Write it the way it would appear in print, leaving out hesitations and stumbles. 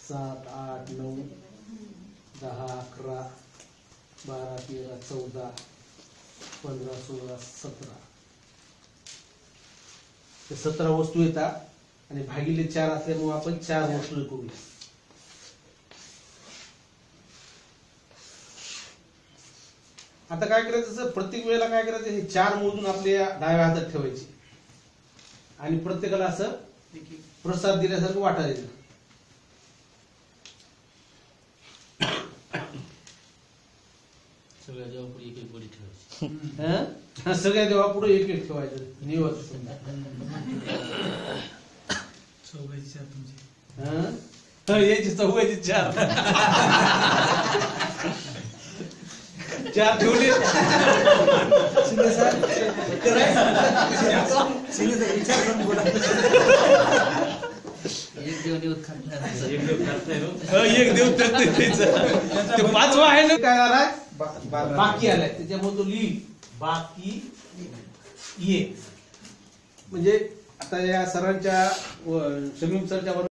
7 8 9 10 11 12 13 14 15 16 17 ते 17 वस्तू येतात आणि भागिले 4 असल्यामुळे आपण 4 वस्तू करूया. आता काय करायचं, प्रत्येक वेळेला काय करायचं, हे 4 मोजून आपल्या डाव्या हातात ठेवायचे आणि प्रत्येकाला असं प्रसाद दिल्यासारखं वाटायचं. सगळ्या देवा पुढे एक एक बडी ठेवायची. सगळ्या देवा पुढे एक एक ठेवायचं निवत समजा. चौघाची 4 तुमची. याची 4 4 ठेवले. शिंदे सर शिंदे सर विचार करून बोला. एक देव देव खात नाही. एक देव ते 5वा आहे ना, काय आलाय बाकी आलाय, त्याच्यामुळे तो लिही बाकी ये. म्हणजे आता या सरांच्या शमीम सरच्या